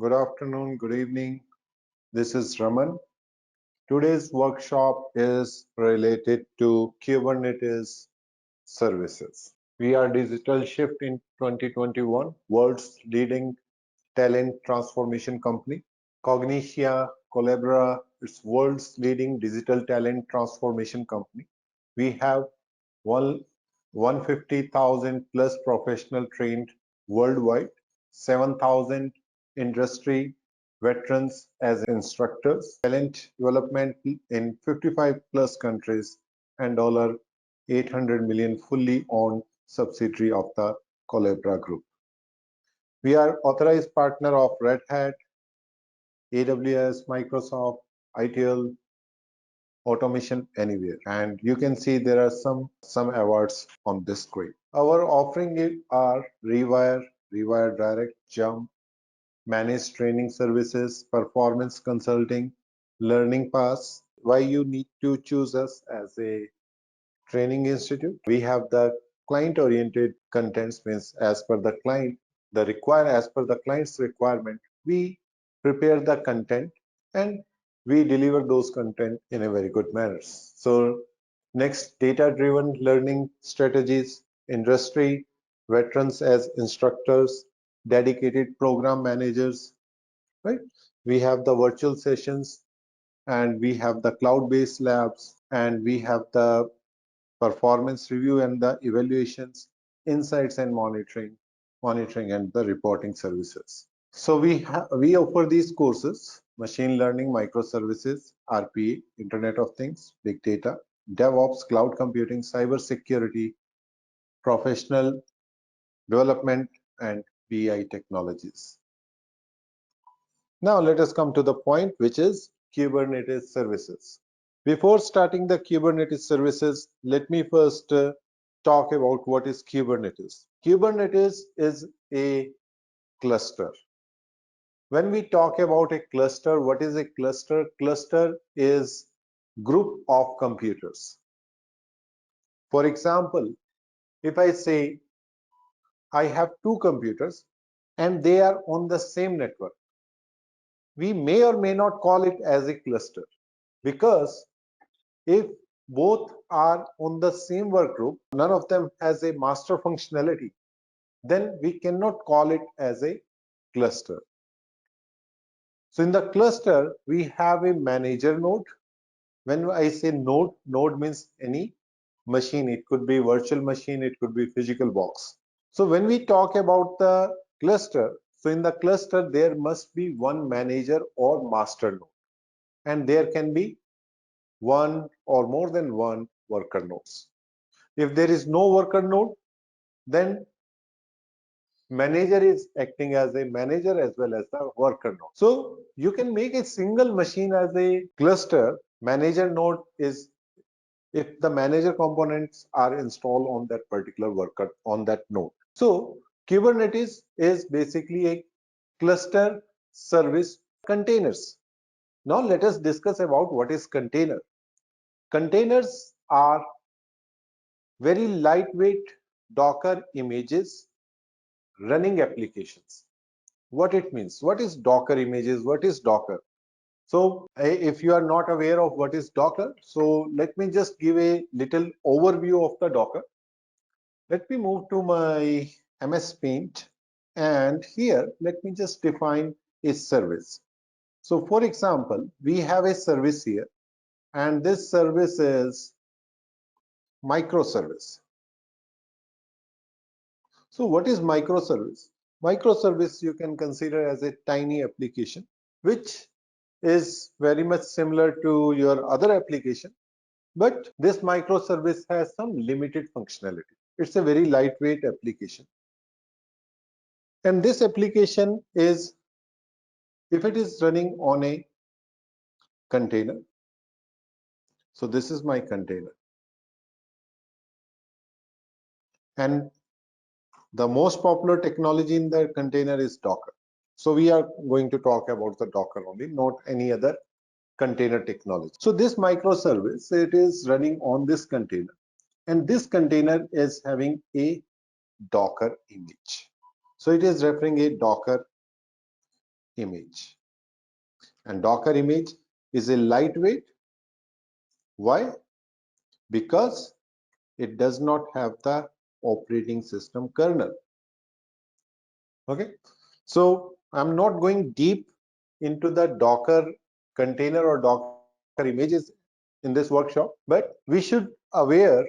Good afternoon, good evening. This is Raman. Today's workshop is related to Kubernetes services. We are Digital Shift in 2021, world's leading talent transformation company. Cognixia, Collabora, it's world's leading digital talent transformation company. We have 150,000 plus professional trained worldwide, 7,000 industry veterans as instructors, talent development in 55 plus countries, and $800 million fully owned subsidiary of the Collabora Group. We are authorized partner of Red Hat, AWS, Microsoft, ITIL, Automation Anywhere, and you can see there are some awards on this screen. Our offering are Rewire Direct, Jump, Managed Training Services, Performance Consulting, Learning Pass. Why you need to choose us as a training institute? We have the client-oriented contents, means as per the client, as per the client's requirement, we prepare the content and we deliver those content in a very good manner. So next, data-driven learning strategies, industry veterans as instructors, dedicated program managers, right? We have the virtual sessions, and we have the cloud-based labs, and we have the performance review and the evaluations, insights and monitoring and the reporting services. So we offer these courses: machine learning, microservices, RPA, Internet of Things, big data, DevOps, cloud computing, cyber security, professional development, and BI technologies. Now let us come to the point, which is Kubernetes services. Before starting the Kubernetes services, let me first talk about what is Kubernetes. Kubernetes is a cluster. When we talk about a cluster, what is a cluster? Cluster is group of computers. For example, if I say I have two computers and they are on the same network, we may or may not call it as a cluster, because if both are on the same work group, none of them has a master functionality, then we cannot call it as a cluster. So in the cluster, we have a manager node. When I say node means any machine. It could be virtual machine, it could be physical box. So when we talk about the cluster, so in the cluster, there must be one manager or master node, and there can be one or more than one worker nodes. If there is no worker node, then manager is acting as a manager as well as the worker node. So you can make a single machine as a cluster. Manager node is if the manager components are installed on that particular worker on that node. So Kubernetes is basically a cluster service containers. Now let us discuss about what is container. Containers are very lightweight Docker images running applications. What it means? What is Docker images? What is Docker? So if you are not aware of what is Docker, so let me just give a little overview of the Docker. Let me move to my MS Paint, and here let me just define a service. So for example, we have a service here, and this service is microservice. So what is microservice? Microservice you can consider as a tiny application, which is very much similar to your other application, but this microservice has some limited functionality. It's a very lightweight application. And this application is, if it is running on a container, so this is my container. And the most popular technology in the container is Docker. So we are going to talk about the Docker only, not any other container technology. So this microservice, it is running on this container, and this container is having a Docker image. So it is referring a Docker image. And Docker image is a lightweight. Why? Because it does not have the operating system kernel. Okay, so I'm not going deep into the Docker container or Docker images in this workshop, but we should aware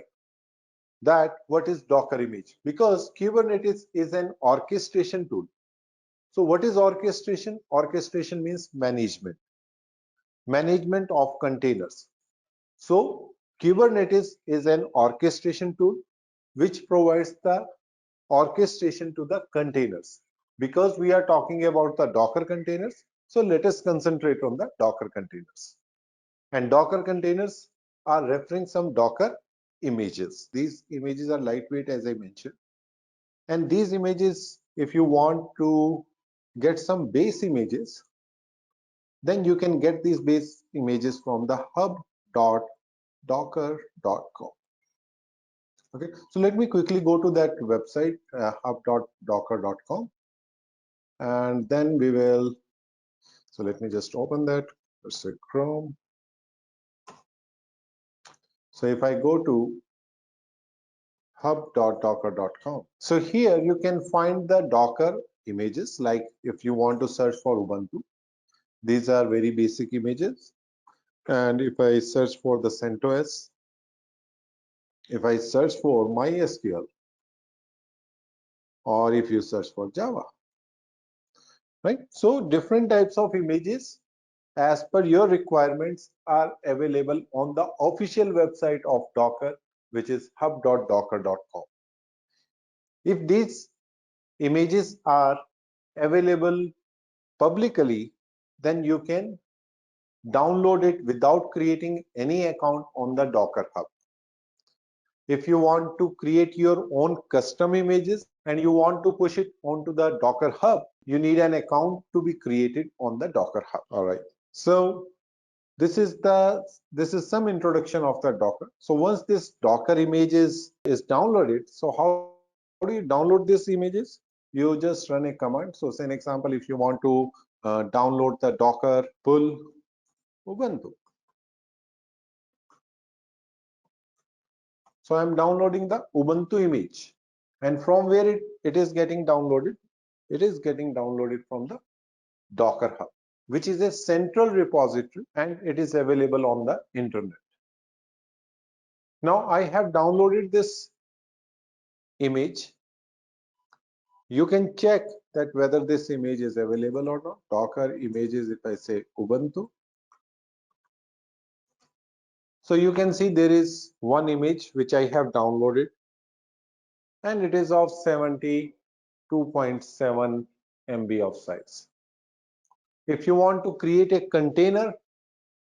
that what is Docker image, because Kubernetes is an orchestration tool. So what is orchestration? Orchestration means management of containers. So Kubernetes is an orchestration tool which provides the orchestration to the containers. Because we are talking about the Docker containers, so let us concentrate on the Docker containers. And Docker containers are referring some Docker images. These images are lightweight, as I mentioned. And these images, if you want to get some base images, then you can get these base images from the hub.docker.com. Okay, so let me quickly go to that website, hub.docker.com, and then we will. So let me just open that. Let's say Chrome. So if I go to hub.docker.com, so here you can find the Docker images. Like if you want to search for Ubuntu, these are very basic images. And if I search for the CentOS, if I search for MySQL, or if you search for Java, right? So different types of images as per your requirements are available on the official website of Docker, which is hub.docker.com. If these images are available publicly, then you can download it without creating any account on the Docker Hub. If you want to create your own custom images and you want to push it onto the Docker Hub, you need an account to be created on the Docker Hub. All right. So this is some introduction of the Docker. So once this Docker image is downloaded, so how do you download these images? You just run a command. So say an example, if you want to download the Docker pull Ubuntu. So I'm downloading the Ubuntu image, and from where it is getting downloaded? It is getting downloaded from the Docker Hub, which is a central repository, and it is available on the internet. Now I have downloaded this image. You can check that whether this image is available or not. Docker images, if I say Ubuntu, so you can see there is one image which I have downloaded, and it is of 72.7 MB of size. If you want to create a container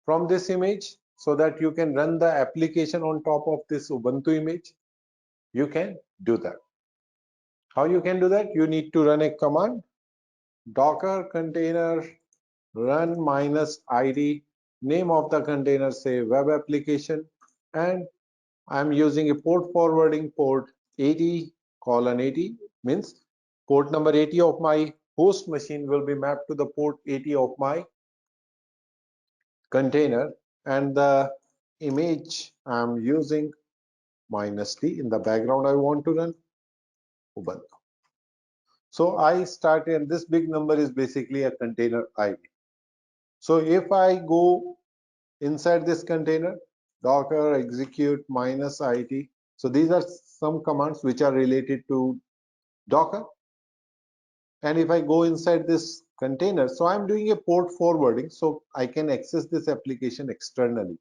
from this image so that you can run the application on top of this Ubuntu image, you can do that. How you can do that? You need to run a command, docker container run -id, name of the container say web application, and I'm using a port forwarding port 80:80, means port number 80 of my host machine will be mapped to the port 80 of my container, and the image I'm using -d. In the background I want to run Ubuntu. So I started, and this big number is basically a container ID. So if I go inside this container, docker execute -it. So these are some commands which are related to Docker. And if I go inside this container, so I'm doing a port forwarding, so I can access this application externally.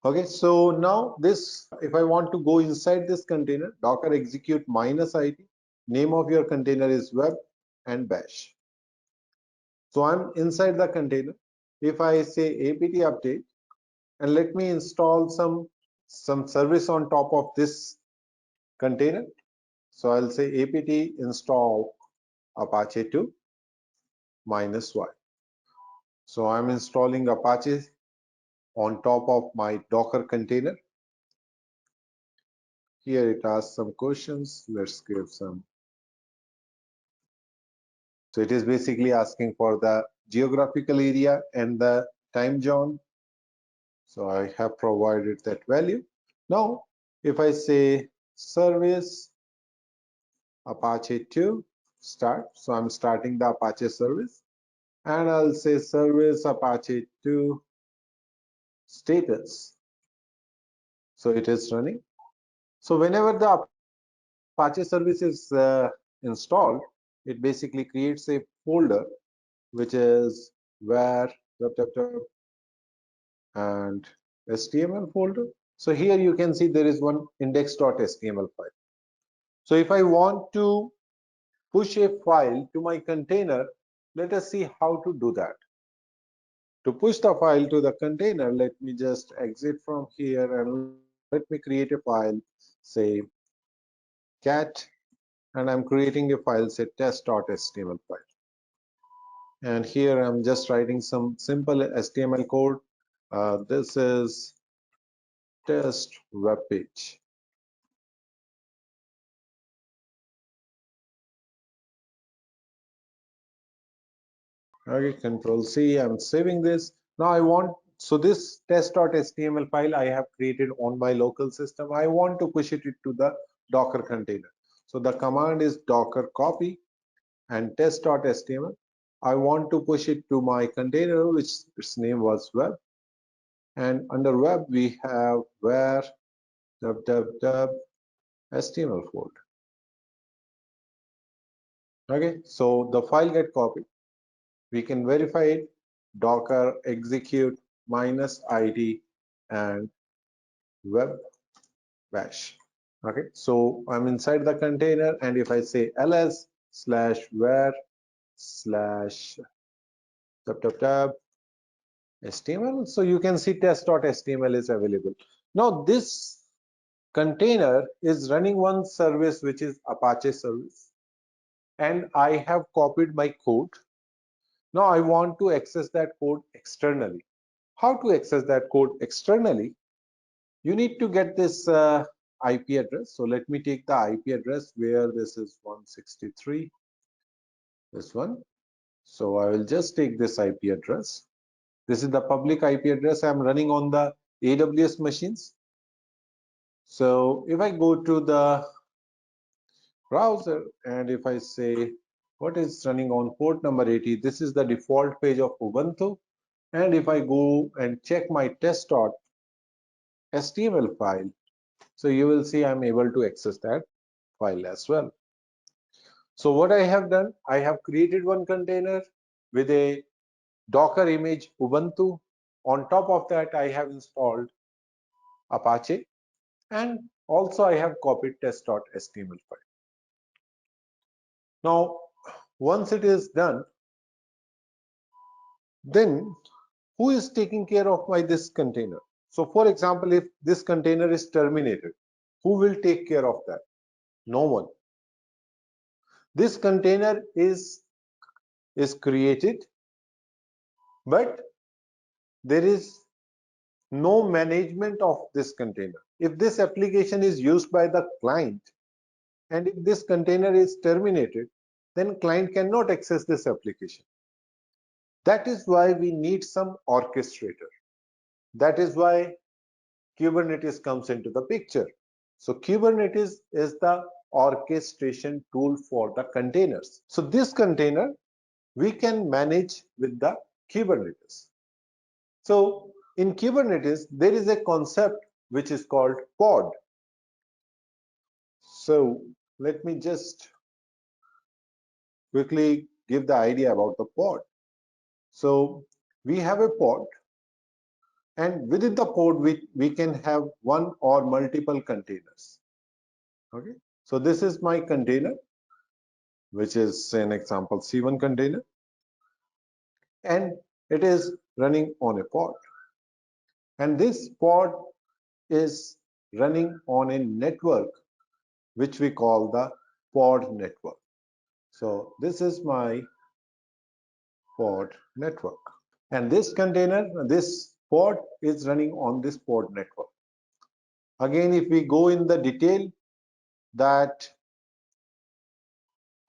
Okay, so now this, if I want to go inside this container, docker execute -it, name of your container is web and bash. So I'm inside the container. If I say apt update, and let me install some service on top of this container. So I'll say apt install Apache 2 -y. So I'm installing Apache on top of my Docker container. Here it asks some questions. Let's give some So it is basically asking for the geographical area and the time zone. So I have provided that value. Now, if I say service Apache 2 start, so I'm starting the Apache service, and I'll say service Apache 2 status. So it is running. So whenever the Apache service is installed, it basically creates a folder which is where and HTML folder. So here you can see there is one index.html file. So if I want to push a file to my container, let us see how to do that. To push the file to the container, let me just exit from here and let me create a file, say cat, and I'm creating a file, say test.html file. And here I'm just writing some simple HTML code. This is test web page. Okay, control C, I'm saving this. Now I want, so this test.html file I have created on my local system. I want to push it to the Docker container. So the command is docker copy and test.html. I want to push it to my container, which its name was web. And under web, we have where www HTML folder. Okay, so the file get copied. We can verify it, docker execute -id and web bash. Okay, so I'm inside the container, and if I say ls/where/ HTML, so you can see test.html is available. Now this container is running one service, which is Apache service, and I have copied my code. Now I want to access that code externally. How to access that code externally? You need to get this IP address. So let me take the IP address where this is 163, this one. So I will just take this IP address. This is the public IP address. I'm running on the AWS machines. So if I go to the browser and if I say what is running on port number 80, this is the default page of Ubuntu. And if I go and check my test.html file, so you will see I'm able to access that file as well. So what I have done, I have created one container with a Docker image Ubuntu. On top of that, I have installed Apache, and also I have copied test.html file. Now, once it is done, then who is taking care of this container? So for example, if this container is terminated, who will take care of that? No one. This container is created, but there is no management of this container. If this application is used by the client, and if this container is terminated, then client cannot access this application. That is why we need some orchestrator. That is why Kubernetes comes into the picture. So Kubernetes is the orchestration tool for the containers. So this container we can manage with the Kubernetes. So in Kubernetes, there is a concept which is called pod. So let me just quickly give the idea about the pod. So we have a pod, and within the pod we can have one or multiple containers. Okay, so this is my container, which is an example C1 container, and it is running on a pod, and this pod is running on a network which we call the pod network. So this is my pod network, and this container, this pod is running on this pod network. Again, if we go in the detail that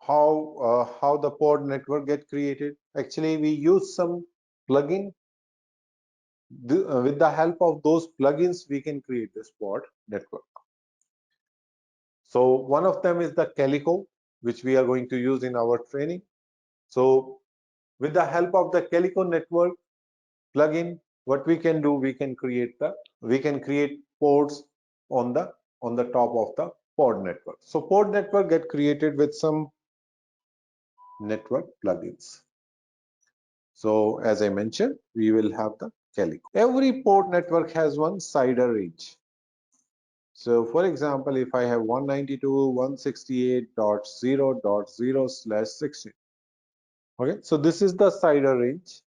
how the pod network get created. Actually, we use some plugin. With the help of those plugins, we can create this pod network. So one of them is the Calico, which we are going to use in our training. So with the help of the Calico network plugin, what we can do, we can create pods on the top of the pod network. So pod network get created with some network plugins. So as I mentioned, we will have the Calico. Every pod network has one CIDR range. So for example, if I have 192.168.0.0/16, okay, so this is the CIDR range,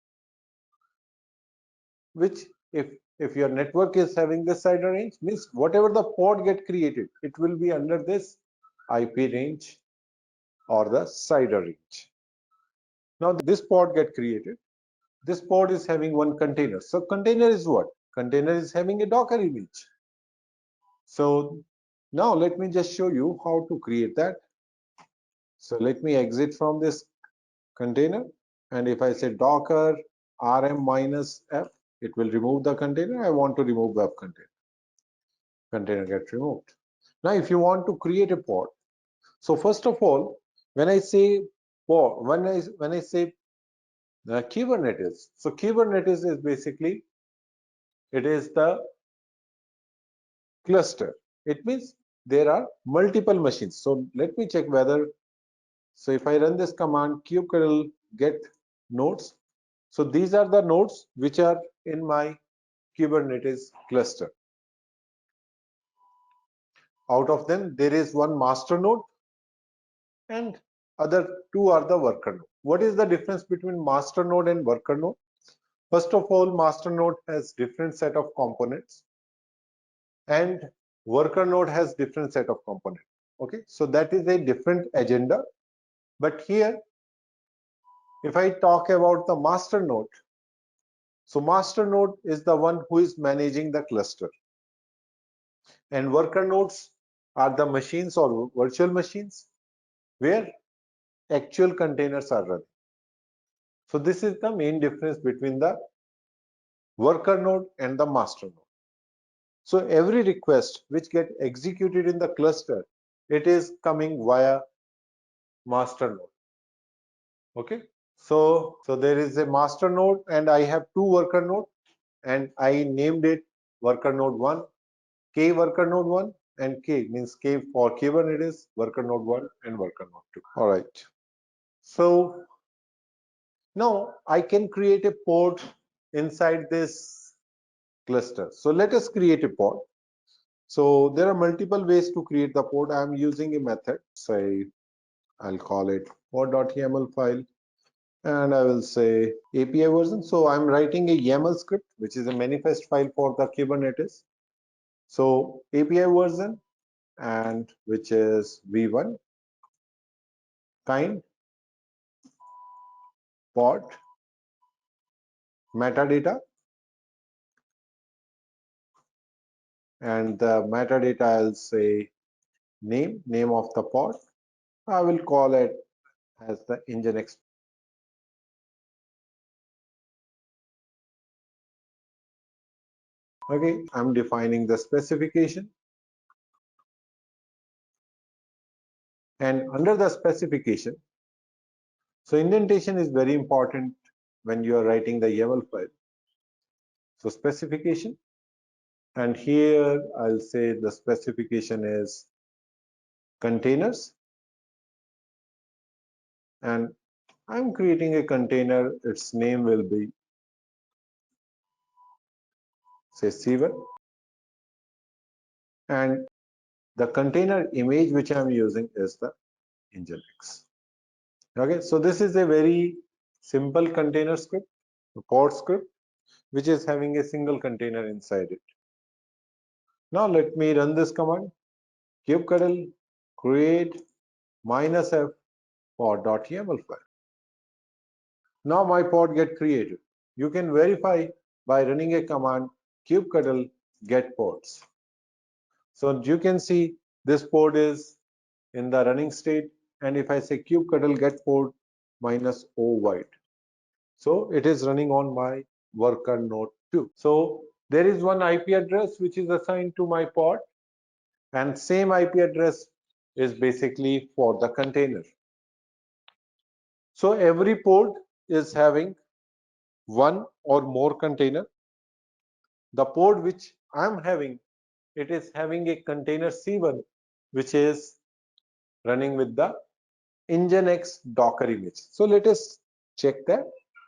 which if your network is having this CIDR range, means whatever the pod get created, it will be under this IP range or the CIDR range. Now this pod get created. This pod is having one container. So container is what? Container is having a Docker image. So now let me just show you how to create that. So let me exit from this container, and if I say docker rm-f, it will remove the container. I want to remove web container get removed. Now if you want to create a pod, so first of all, when I say pod, when I say Kubernetes, so Kubernetes is basically, it is the cluster. It means there are multiple machines. So let me check whether, so if I run this command kubectl get nodes, so these are the nodes which are in my Kubernetes cluster. Out of them, there is one master node and other two are the worker node. What is the difference between master node and worker node? First of all, master node has different set of components and worker node has different set of components. Okay, so that is a different agenda. But here, if I talk about the master node, so master node is the one who is managing the cluster, and worker nodes are the machines or virtual machines where actual containers are running. So this is the main difference between the worker node and the master node. So every request which get executed in the cluster, it is coming via master node. Okay, so there is a master node and I have two worker node, and I named it worker node 1, K worker node 1, and K means K for Kubernetes, worker node 1 and worker node 2. All right, so now I can create a pod inside this cluster. So let us create a pod. So there are multiple ways to create the pod. I am using a method. Say I'll call it pod.yaml file, and I will say API version. So I'm writing a YAML script, which is a manifest file for the Kubernetes. So API version, and which is v1 kind pod metadata, and the metadata I'll say name of the pod. I will call it as the Nginx. Okay, I'm defining the specification, and under the specification, so indentation is very important when you are writing the YAML file. So specification, and here I'll say the specification is containers, and I'm creating a container. Its name will be say C1, and the container image which I'm using is the Nginx. Okay, so this is a very simple container script, a pod script, which is having a single container inside it. Now let me run this command, kubectl create -f pod.yaml file. Now my pod get created. You can verify by running a command kubectl get pods. So you can see this pod is in the running state, and if I say kubectl get port minus O void, so it is running on my worker node 2. So there is one IP address which is assigned to my pod, and same IP address is basically for the container. So every pod is having one or more container. The pod which I am having, it is having a container C1 which is running with the Nginx Docker image. So let us check that.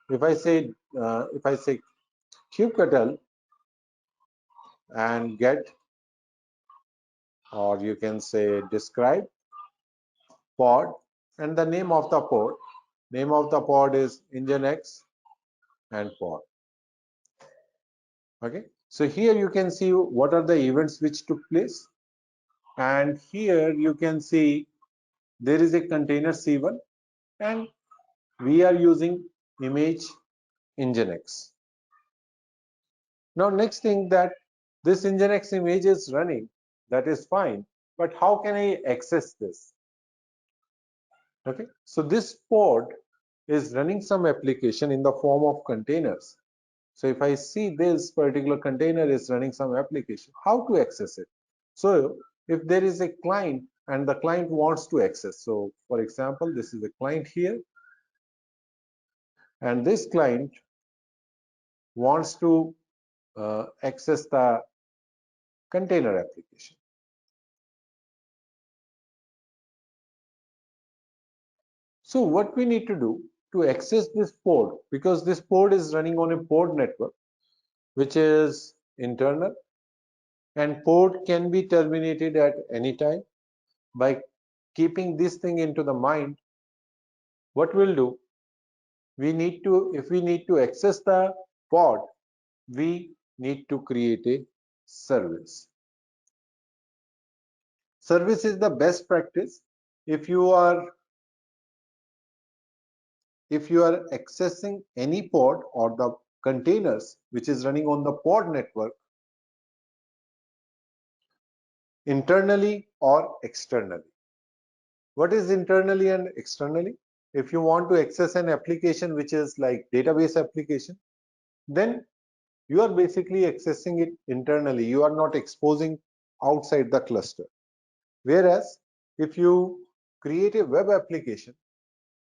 If I say kubectl and get, or you can say describe pod, and the name of the pod is Nginx and pod. Okay, so here you can see what are the events which took place, and here you can see there is a container C1 and we are using image Nginx. Now next thing, that this Nginx image is running, that is fine, but how can I access this? Okay, so this pod is running some application in the form of containers. So if I see this particular container is running some application, how to access it? So if there is a client and the client wants to access, so for example, this is a client here, and this client wants to access the container application. So what we need to do to access this pod, because this pod is running on a pod network which is internal, and pod can be terminated at any time. By keeping this thing into the mind, what we'll do, if we need to access the pod, we need to create a service. Service is the best practice. If you are accessing any pod or the containers which is running on the pod network, internally or externally. What is internally and externally? If you want to access an application which is like database application, then you are basically accessing it internally. You are not exposing outside the cluster. Whereas if you create a web application,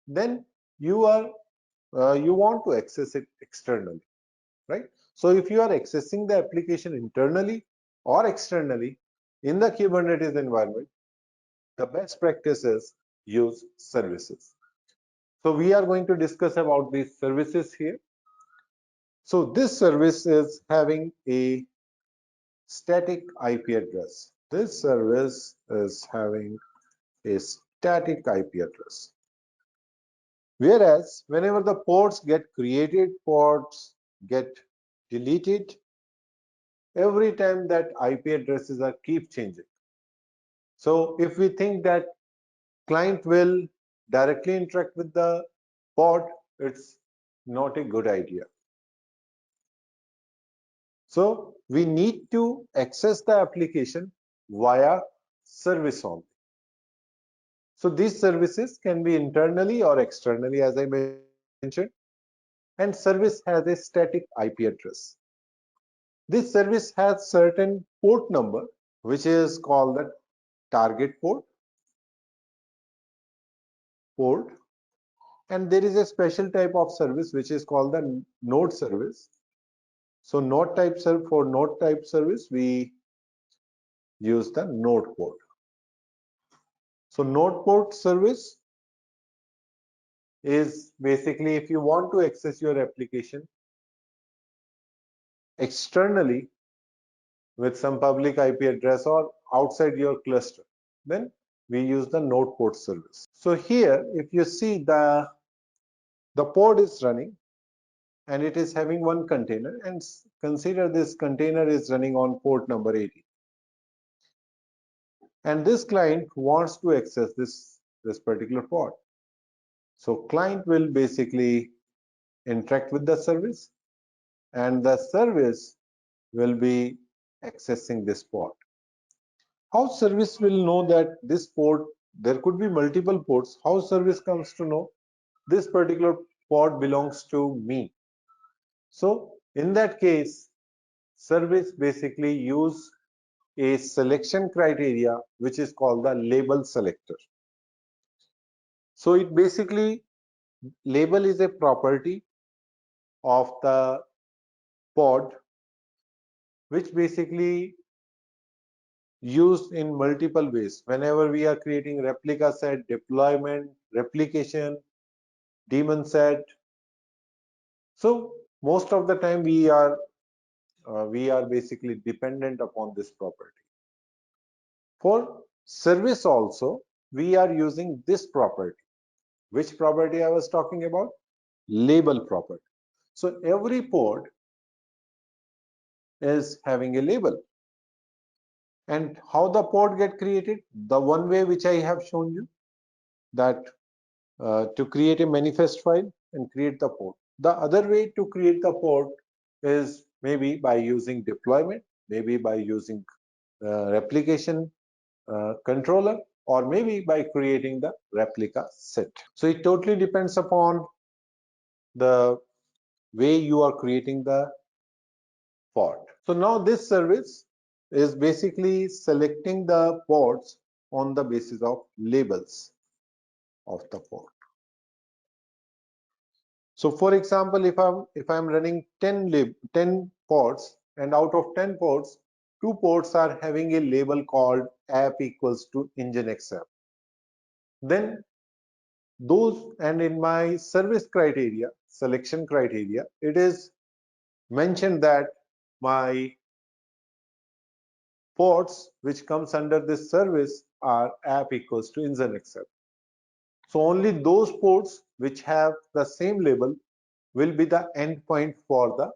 then you want to access it externally, right? So if you are accessing the application internally or externally in the Kubernetes environment, the best practice is use services. So we are going to discuss about these services here. So this service is having a static IP address. This service is having a static IP address. Whereas whenever the ports get created, ports get deleted, every time that IP addresses are keep changing. So if we think that client will directly interact with the pod, it's not a good idea. So we need to access the application via service only. So these services can be internally or externally, as I mentioned, and service has a static IP address. This service has certain port number, which is called the target port, and there is a special type of service which is called the node service. So for node type service, we use the NodePort. So NodePort service is basically if you want to access your application externally with some public IP address or outside your cluster, then we use the NodePort service. So here, if you see the pod is running and it is having one container, and consider this container is running on port number 80. And this client wants to access this particular pod. So client will basically interact with the service, and the service will be accessing this pod. How service will know that this port there could be multiple ports. How service comes to know this particular pod belongs to me? So in that case, service basically use a selection criteria which is called the label selector. So it basically, label is a property of the pod which basically used in multiple ways. Whenever we are creating replica set, deployment, replication, daemon set. So most of the time we are basically dependent upon this property. For service also, we are using this property. Which property I was talking about? Label property. So every pod is having a label. And how the pod get created? The one way which I have shown you, that to create a manifest file and create the pod. The other way to create the pod is maybe by using deployment, maybe by using replication controller, or maybe by creating the replica set. So it totally depends upon the way you are creating the pod. So now this service is basically selecting the pods on the basis of labels of the pod. So for example, if I'm running 10 pods, and out of 10 pods, 2 pods are having a label called app equals to nginx app, then those, and in my service criteria, selection criteria, it is mentioned that my pods which comes under this service are app equals to nginx app. So only those ports which have the same label will be the endpoint for the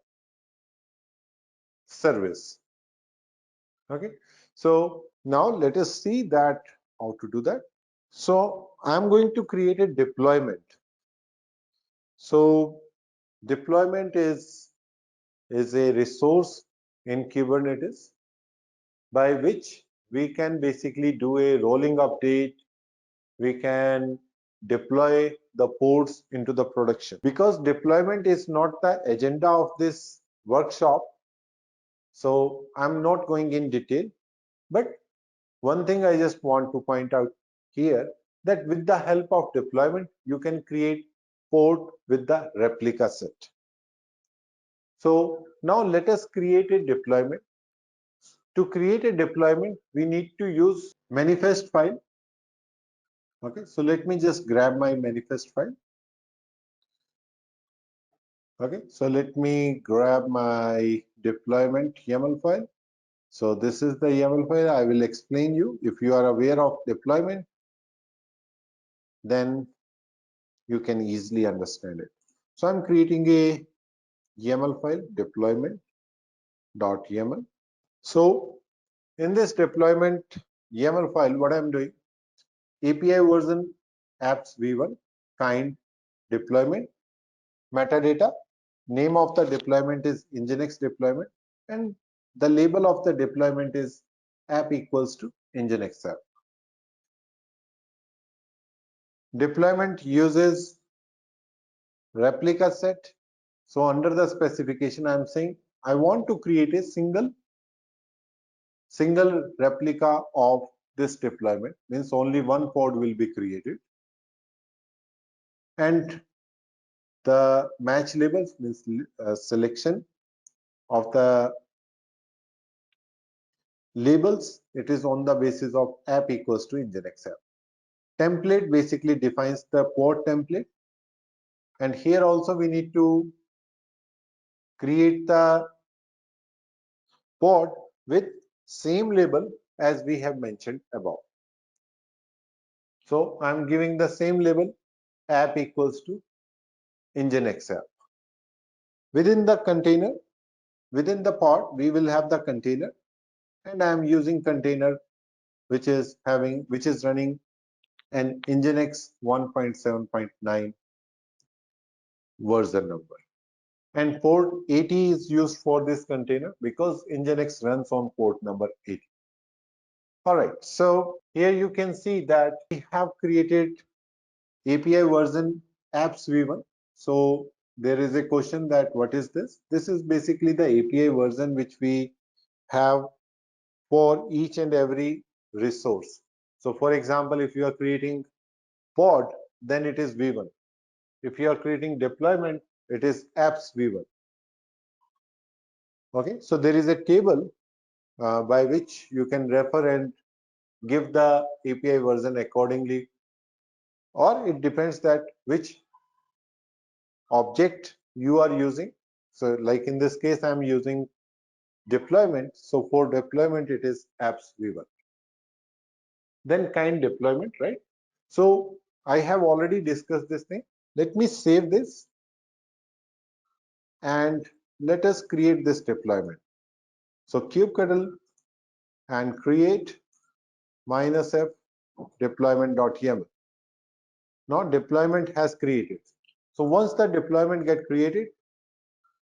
service. Okay, so now let us see that how to do that. So I'm going to create a deployment. So deployment is a resource in Kubernetes by which we can basically do a rolling update. We can deploy the ports into the production. Because deployment is not the agenda of this workshop, so I'm not going in detail, but one thing I just want to point out here, that with the help of deployment, you can create port with the replica set. So now let us create a deployment. To create a deployment, we need to use manifest file. Okay, so let me just grab my manifest file. Okay, so let me grab my deployment YAML file. So this is the YAML file. I will explain you. If you are aware of deployment, then you can easily understand it. So I'm creating a YAML file, deployment.yaml. So in this deployment YAML file, what I'm doing, API version apps v1 kind deployment, metadata, name of the deployment is nginx deployment, and the label of the deployment is app equals to nginx app. Deployment uses replica set. So under the specification, I'm saying I want to create a single replica of this deployment, means only one pod will be created, and the match labels means selection of the labels, it is on the basis of app equals to nginx app. Template basically defines the pod template, and here also we need to create the pod with same label as we have mentioned above. So I'm giving the same label, app equals to nginx app. Within the container, within the pod, we will have the container, and I am using container which is running an nginx 1.7.9 version number. And port 80 is used for this container because nginx runs on port number 80. All right, so here you can see that we have created API version apps v1. So there is a question that what is this? This is basically the API version which we have for each and every resource. So for example, if you are creating pod, then it is v1. If you are creating deployment, it is apps v1. Okay, so there is a table by which you can refer and give the API version accordingly, or it depends that which object you are using. So like in this case, I'm using deployment. So for deployment, it is apps v1. Then kind deployment, right? So I have already discussed this thing. Let me save this and let us create this deployment. So kubectl and create -f deployment.yaml. Now deployment has created. So once the deployment get created,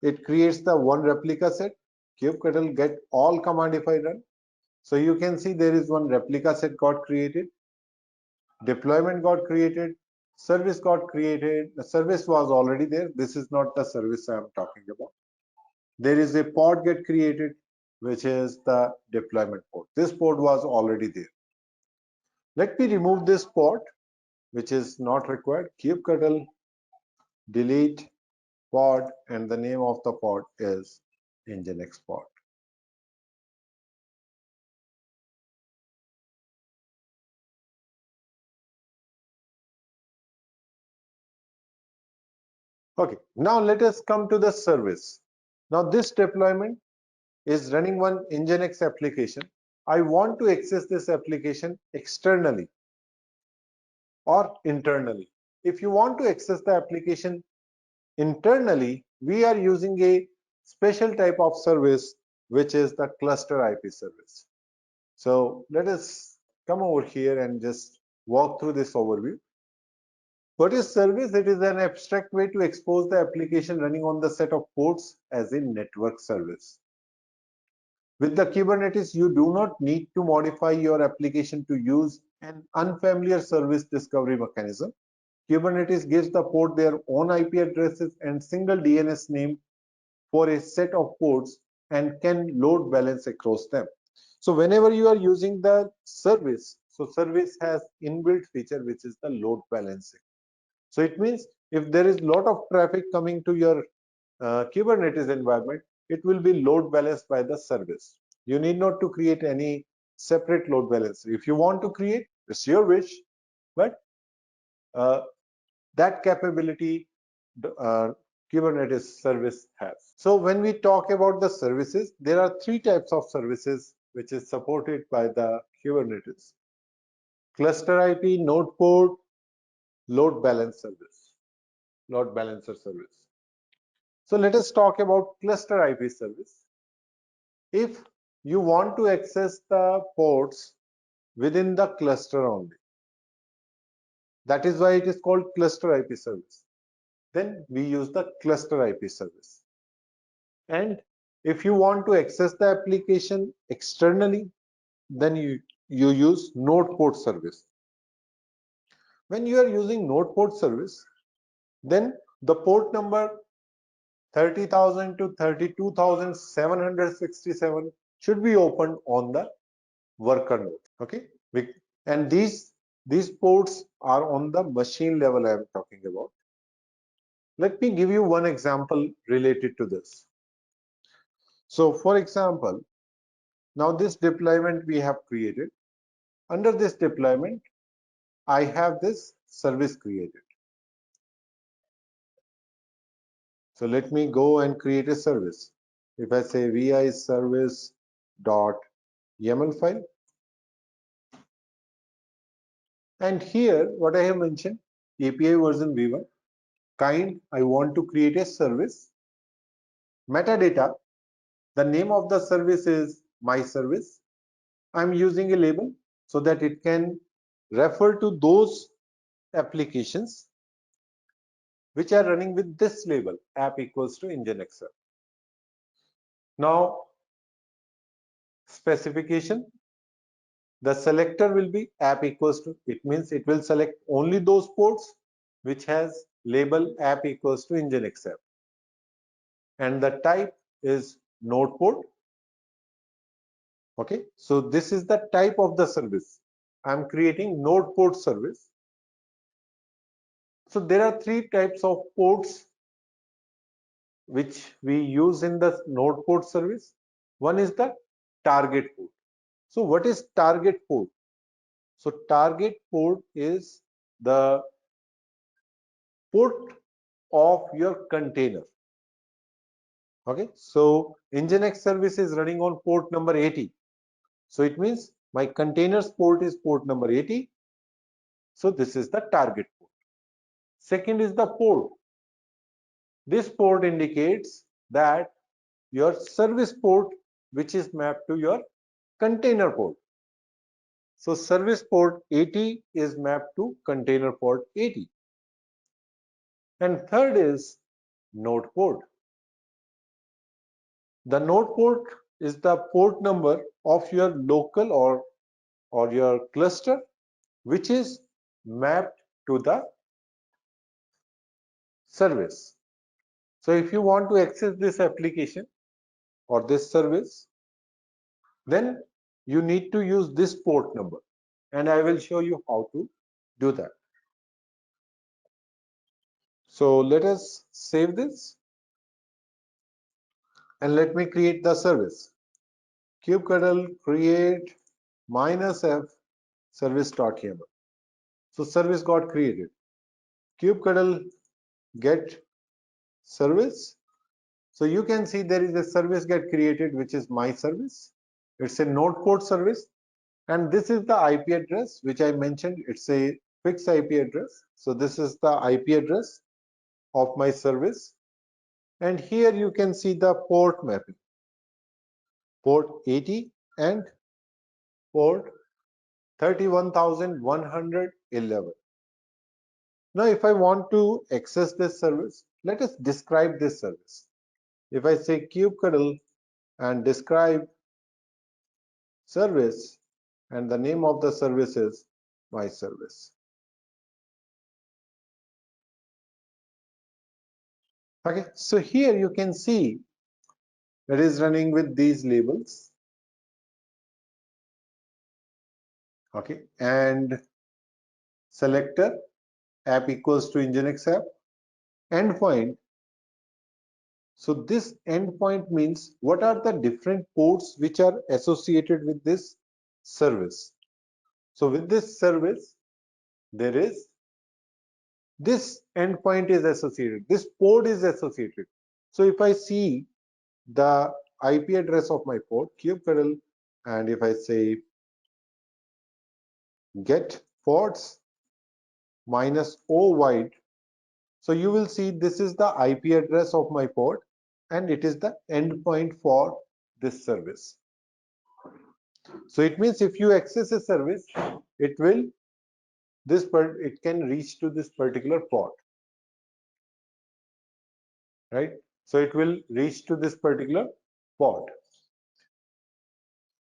it creates the one replica set. Kubectl get all command if I run. So you can see there is one replica set got created. Deployment got created. Service got created. The service was already there. This is not the service I am talking about. There is a pod get created, which is the deployment pod. This pod was already there. Let me remove this pod, which is not required. Kubectl delete pod, and the name of the pod is Nginx pod. Okay, now let us come to the service. Now this deployment is running one Nginx application. I want to access this application externally or internally. If you want to access the application internally, we are using a special type of service, which is the ClusterIP service. So let us come over here and just walk through this overview. What is service? It is an abstract way to expose the application running on the set of ports as a network service. With the Kubernetes, you do not need to modify your application to use an unfamiliar service discovery mechanism. Kubernetes gives the port their own IP addresses and single DNS name for a set of ports and can load balance across them. So whenever you are using the service, so service has inbuilt feature which is the load balancing. So it means if there is a lot of traffic coming to your Kubernetes environment, it will be load balanced by the service. You need not to create any separate load balancer. If you want to create, it's your wish, but uh, that capability Kubernetes service has. So when we talk about the services, there are three types of services which is supported by the Kubernetes: ClusterIP, NodePort, load balancer service. So let us talk about ClusterIP service. If you want to access the ports within the cluster only, that is why it is called ClusterIP service. Then we use the ClusterIP service. And if you want to access the application externally, then you use NodePort service. When you are using NodePort service, then the port number 30,000 to 32,767 should be opened on the worker node. Okay, and these ports are on the machine level I am talking about. Let me give you one example related to this. So for example, now this deployment we have created. Under this deployment, I have this service created. So let me go and create a service. If I say vi service dot YAML file, and here what I have mentioned, API version v1, kind, I want to create a service. Metadata, the name of the service is my service. I'm using a label so that it can refer to those applications which are running with this label, app equals to Nginx. Now specification, The selector will be app equals to, it means it will select only those ports which has label app equals to Nginx app. And the type is NodePort. Okay, so this is the type of the service. I'm creating NodePort service. So there are three types of ports which we use in the NodePort service. One is the target port. So what is target port? So target port is the port of your container. Okay, so Nginx service is running on port number 80. So it means my container's port is port number 80. So this is the target port. Second is the port. This port indicates that your service port which is mapped to your container port. So service port 80 is mapped to container port 80. And third is node port. The node port is the port number of your local or your cluster which is mapped to the service. So if you want to access this application or this service, then you need to use this port number, and I will show you how to do that. So let us save this and let me create the service. Kubectl create -f service.yaml. So service got created. Kubectl get service. So you can see there is a service get created which is my service. It's a NodePort service, and this is the IP address which I mentioned. It's a fixed IP address. So this is the IP address of my service, and here you can see the port mapping, port 80 and port 31111. Now if I want to access this service, let us describe this service. If I say kubectl and describe service, and the name of the service is my service. Okay, so here you can see it is running with these labels. Okay, and selector app equals to Nginx app, endpoint. So this endpoint means what are the different ports which are associated with this service. So with this service, there is this endpoint is associated, this port is associated. So if I see the IP address of my port kubectl, and if I say get ports -o wide, so you will see this is the IP address of my port and it is the endpoint for this service. So it means if you access a service, it can reach to this particular port, right? So it will reach to this particular port.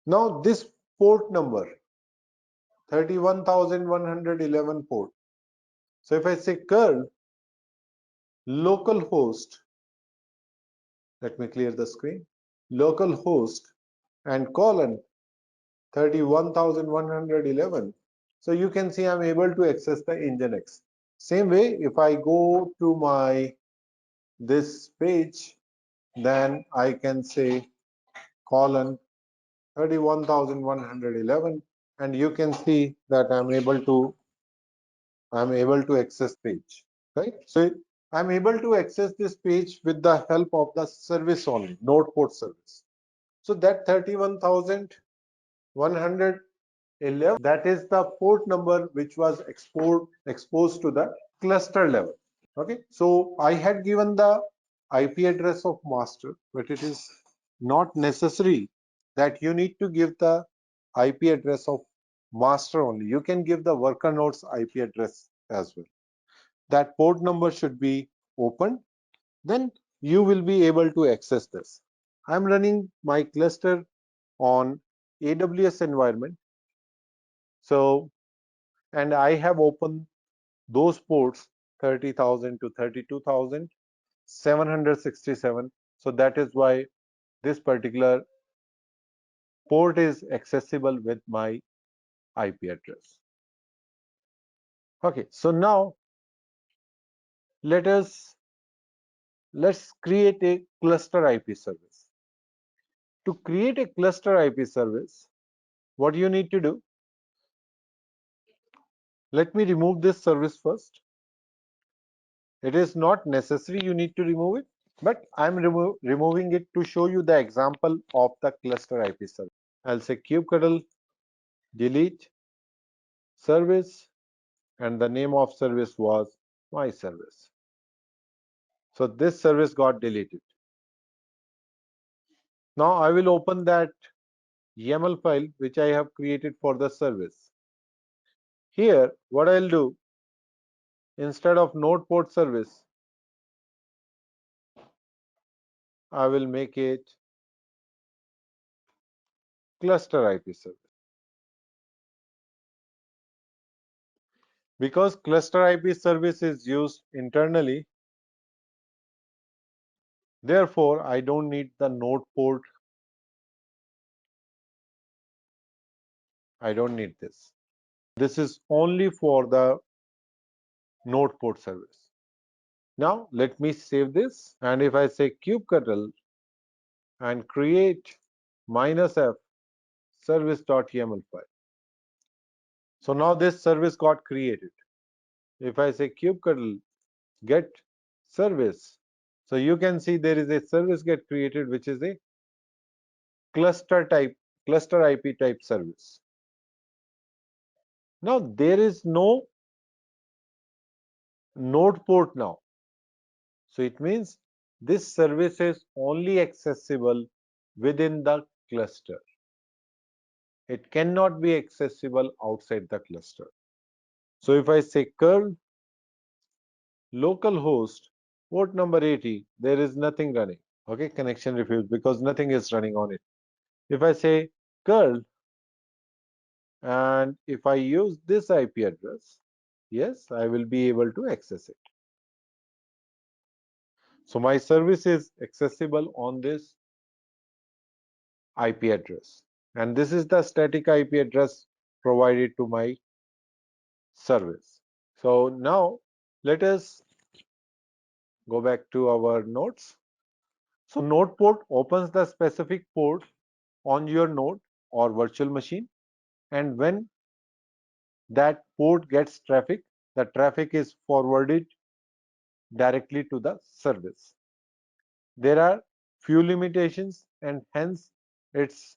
Now this port number 31111 port. So if I say curl localhost, let me clear the screen, localhost and colon 31111. So you can see I'm able to access the Nginx. Same way, if I go to my this page, then I can say colon 31111, and you can see that I'm able to access page, right? So I'm able to access this page with the help of the service only, NodePort service. So that 31111, that is the port number which was exposed to the cluster level. Okay, so I had given the IP address of master, but it is not necessary that you need to give the IP address of master only. You can give the worker node's IP address as well. That port number should be open, then you will be able to access this. I'm running my cluster on AWS environment. So, and I have opened those ports 30,000 to 32,767. So that is why this particular port is accessible with my IP address. Okay, so now let's create a cluster IP service. To create a cluster IP service, what you need to do, let me remove this service first. It is not necessary you need to remove it, but I'm removing it to show you the example of the cluster IP service. I'll say kubectl delete service, and the name of service was my service. So this service got deleted. Now I will open that YAML file which I have created for the service. Here, what I'll do, instead of NodePort service, I will make it cluster IP service. Because cluster IP service is used internally, therefore I don't need the NodePort. I don't need this. This is only for the NodePort service. Now let me save this, and if I say kubectl and create -f service.yaml file. So now this service got created. If I say kubectl get service, so you can see there is a service get created which is a cluster IP type service. Now there is no node port now. So it means this service is only accessible within the cluster. It cannot be accessible outside the cluster. So if I say curl localhost port number 80, there is nothing running. Okay, connection refused because nothing is running on it. If I say curl and if I use this IP address, yes, I will be able to access it. So my service is accessible on this IP address, and this is the static IP address provided to my service. So now let us go back to our nodes. So node port opens the specific port on your node or virtual machine, and when that port gets traffic, the traffic is forwarded directly to the service. There are few limitations, and hence it's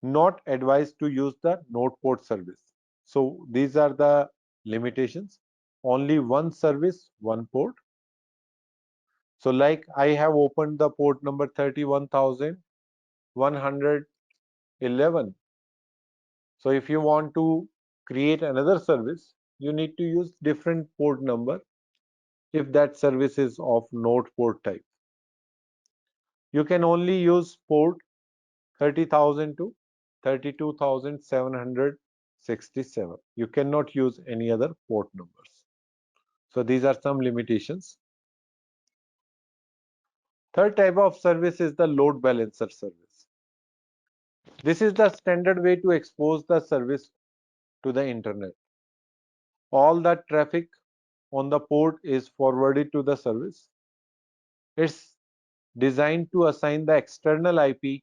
not advised to use the NodePort service. So these are the limitations. Only one service, one port. So like I have opened the port number 31,111. So if you want to create another service, you need to use different port number if that service is of NodePort type. You can only use port 30,000 to 32,767. You cannot use any other port numbers. So these are some limitations. Third type of service is the load balancer service. This is the standard way to expose the service to the internet. All the traffic on the port is forwarded to the service. It's designed to assign the external IP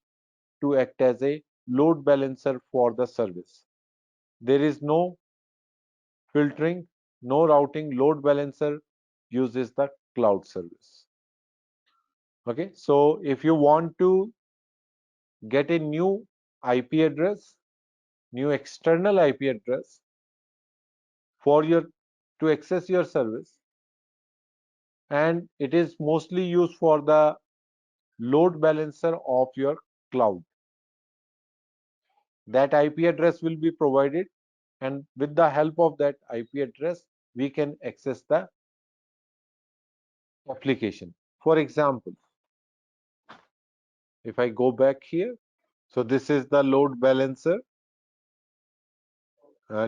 to act as a load balancer for the service. There is no filtering, no routing. Load balancer uses the cloud service. Okay, so if you want to get a new IP address, new external IP address for your to access your service, and it is mostly used for the load balancer of your cloud. That IP address will be provided, and with the help of that IP address, we can access the application. For example, if I go back here, so this is the load balancer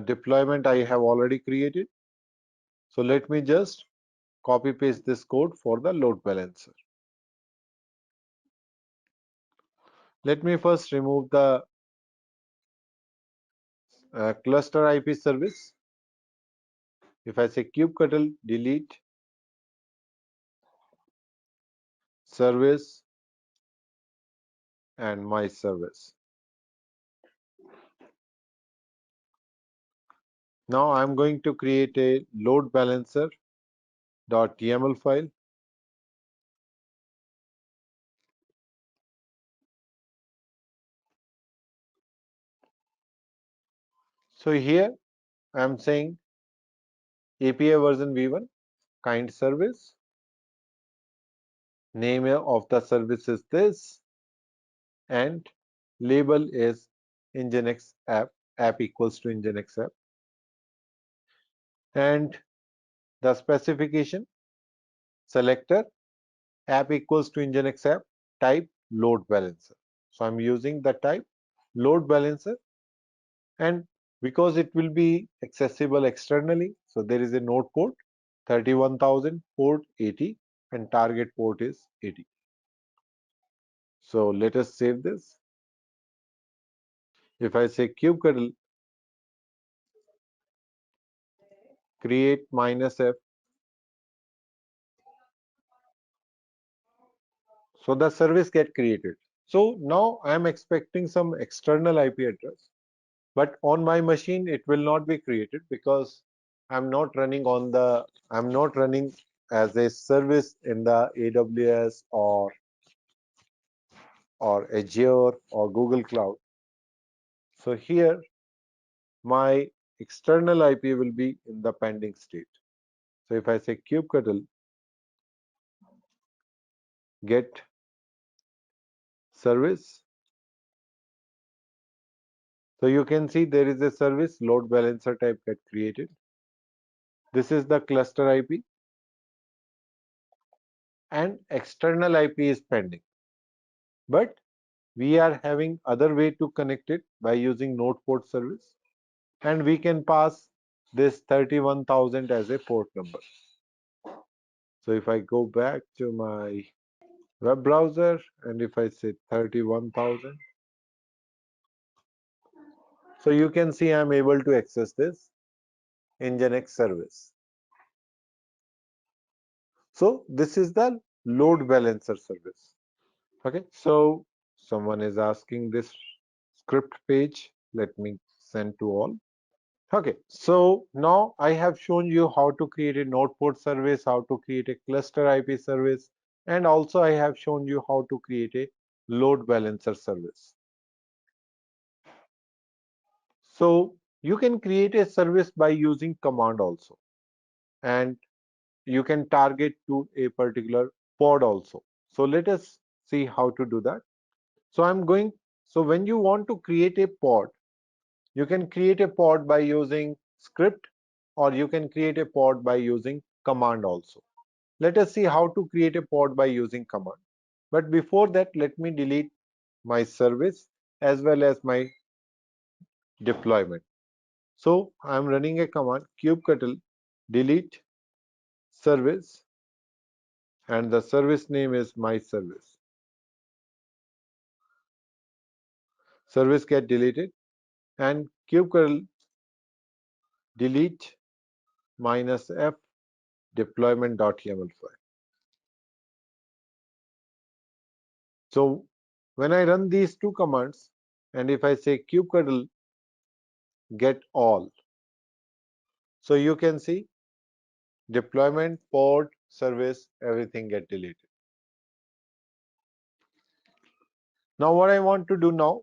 deployment I have already created. So let me just copy paste this code for the load balancer. Let me first remove the cluster IP service. If I say kubectl delete service and my service. Now I'm going to create a load balancer.yaml file. So here I'm saying API version v1 kind service. Name of the service is this, and label is Nginx app equals to Nginx app, and the specification selector app equals to Nginx app, type load balancer. So I'm using the type load balancer, and because it will be accessible externally, so there is a node port 31,000 port 80 and target port is 80. So let us save this. If I say kubectl create -f, so the service get created. So now I am expecting some external IP address, but on my machine it will not be created because I'm not running as a service in the AWS or Azure or Google Cloud. So here my external IP will be in the pending state. So if I say kubectl get service, so you can see there is a service load balancer type get created. This is the cluster IP and external IP is pending. But we are having other way to connect it by using NodePort Service, and we can pass this 31,000 as a port number. So if I go back to my web browser and if I say 31,000, so you can see I'm able to access this Nginx service. So this is the load balancer service. Okay, so someone is asking this script page. Let me send to all. Okay, so now I have shown you how to create a NodePort service, how to create a cluster IP service, and also I have shown you how to create a load balancer service. So you can create a service by using command also, and you can target to a particular pod also. So let us see how to do that. So when you want to create a pod, you can create a pod by using script or you can create a pod by using command also. Let us see how to create a pod by using command. But before that, let me delete my service as well as my deployment. So I'm running a command kubectl delete service and the service name is my service. Service get deleted and kubectl delete -f deployment.yaml file. So when I run these two commands and if I say kubectl get all, so you can see deployment, pod, service, everything get deleted. Now what I want to do now,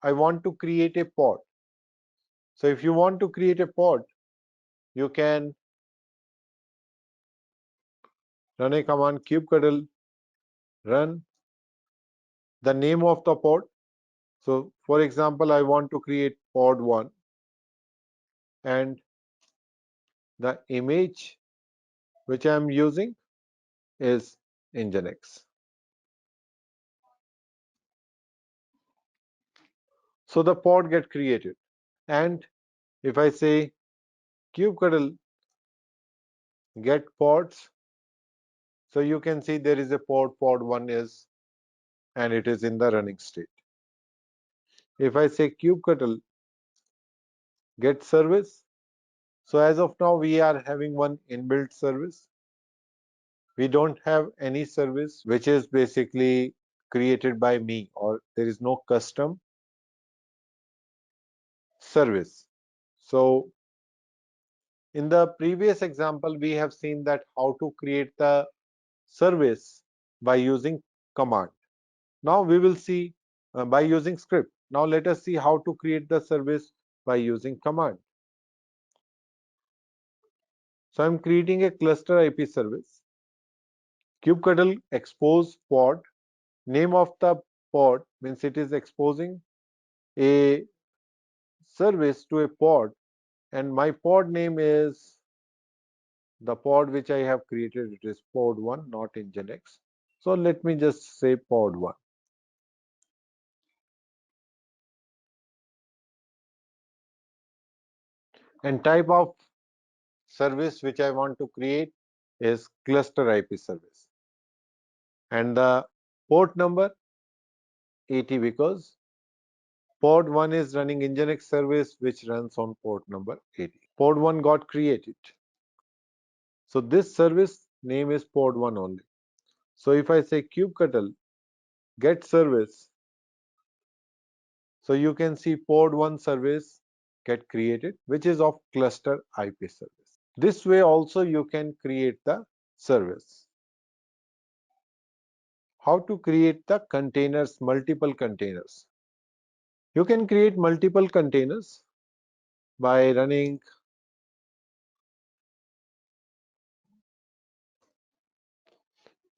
I want to create a pod. So if you want to create a pod, you can run a command kubectl run the name of the pod. So for example, I want to create pod 1 and the image which I am using is Nginx. So the pod get created and If I say kubectl get pods, so you can see there is a pod 1 is, and it is in the running state. If I say kubectl get service, so as of now we are having one inbuilt service. We don't have any service which is basically created by me, or there is no custom service. So in the previous example, we have seen that how to create the service by using command. Now we will see by using script. Now let us see how to create the service by using command. So I'm creating a ClusterIP service. Kubectl expose pod. Name of the pod means it is exposing a service to a pod, and my pod name is the pod which I have created. It is pod 1, not Nginx. So let me just say pod 1. And type of service which I want to create is ClusterIP service. And the port number 80, because pod 1 is running Nginx service which runs on port number 80. Pod 1 got created. So this service name is pod 1 only. So if I say kubectl get service, so you can see pod 1 service get created, which is of ClusterIP service. This way also you can create the service. How to create the containers, multiple containers. You can create multiple containers by running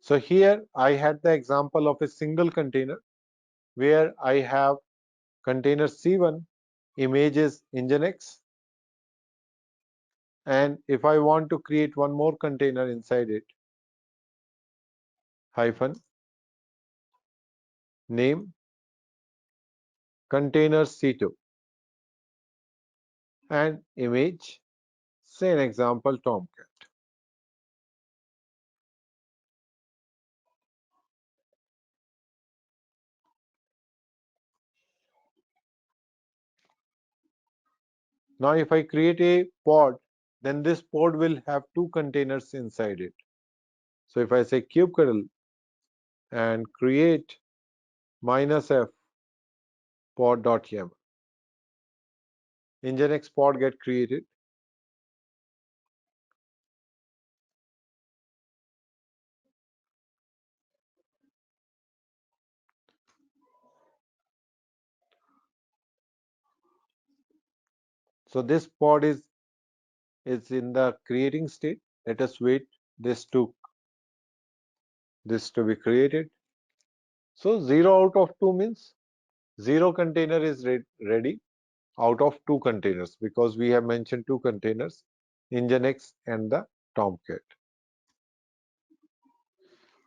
so here I had the example of a single container where I have container C1, image is Nginx, and if I want to create one more container inside it, hyphen name container C2 and image, say an example Tomcat. Now if I create a pod, then this pod will have two containers inside it. So if I say kubectl and create -f pod.yaml, Nginx pod get created. So this pod is in the creating state. Let us wait this to be created. So 0 out of 2 means 0 container is ready out of 2 containers, because we have mentioned 2 containers, Nginx and the Tomcat.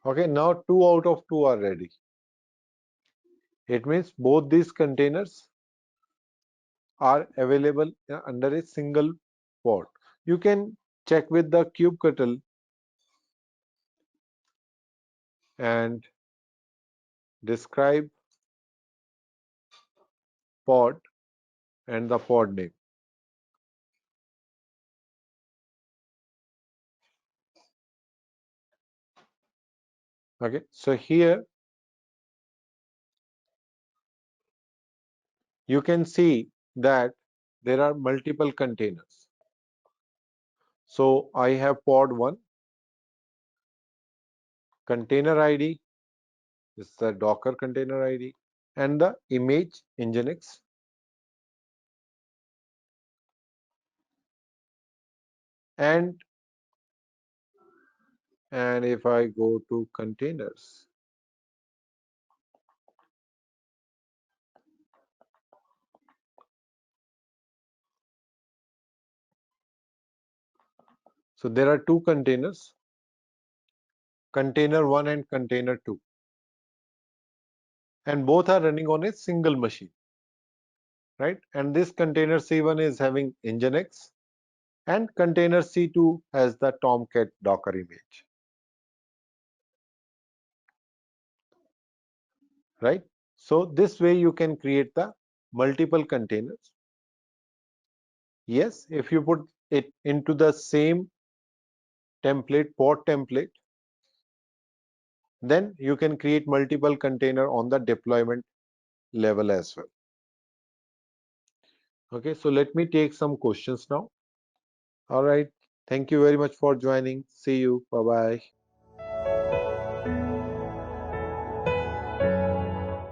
Okay, now 2 out of 2 are ready. It means both these containers are available under a single pod. You can check with the kubectl and describe pod and the pod name. Okay, so here you can see that there are multiple containers. So I have pod 1, container ID is the Docker container ID, and the image Nginx, and if I go to containers, so there are two containers, container 1 and container 2, and both are running on a single machine. right? And this container C1 is having Nginx, and container C2 has the Tomcat Docker image, right? So this way you can create the multiple containers. Yes, if you put it into the same template, pod template, then you can create multiple container on the deployment level as well. Okay, so let me take some questions now. All right. Thank you very much for joining. See you. Bye-bye.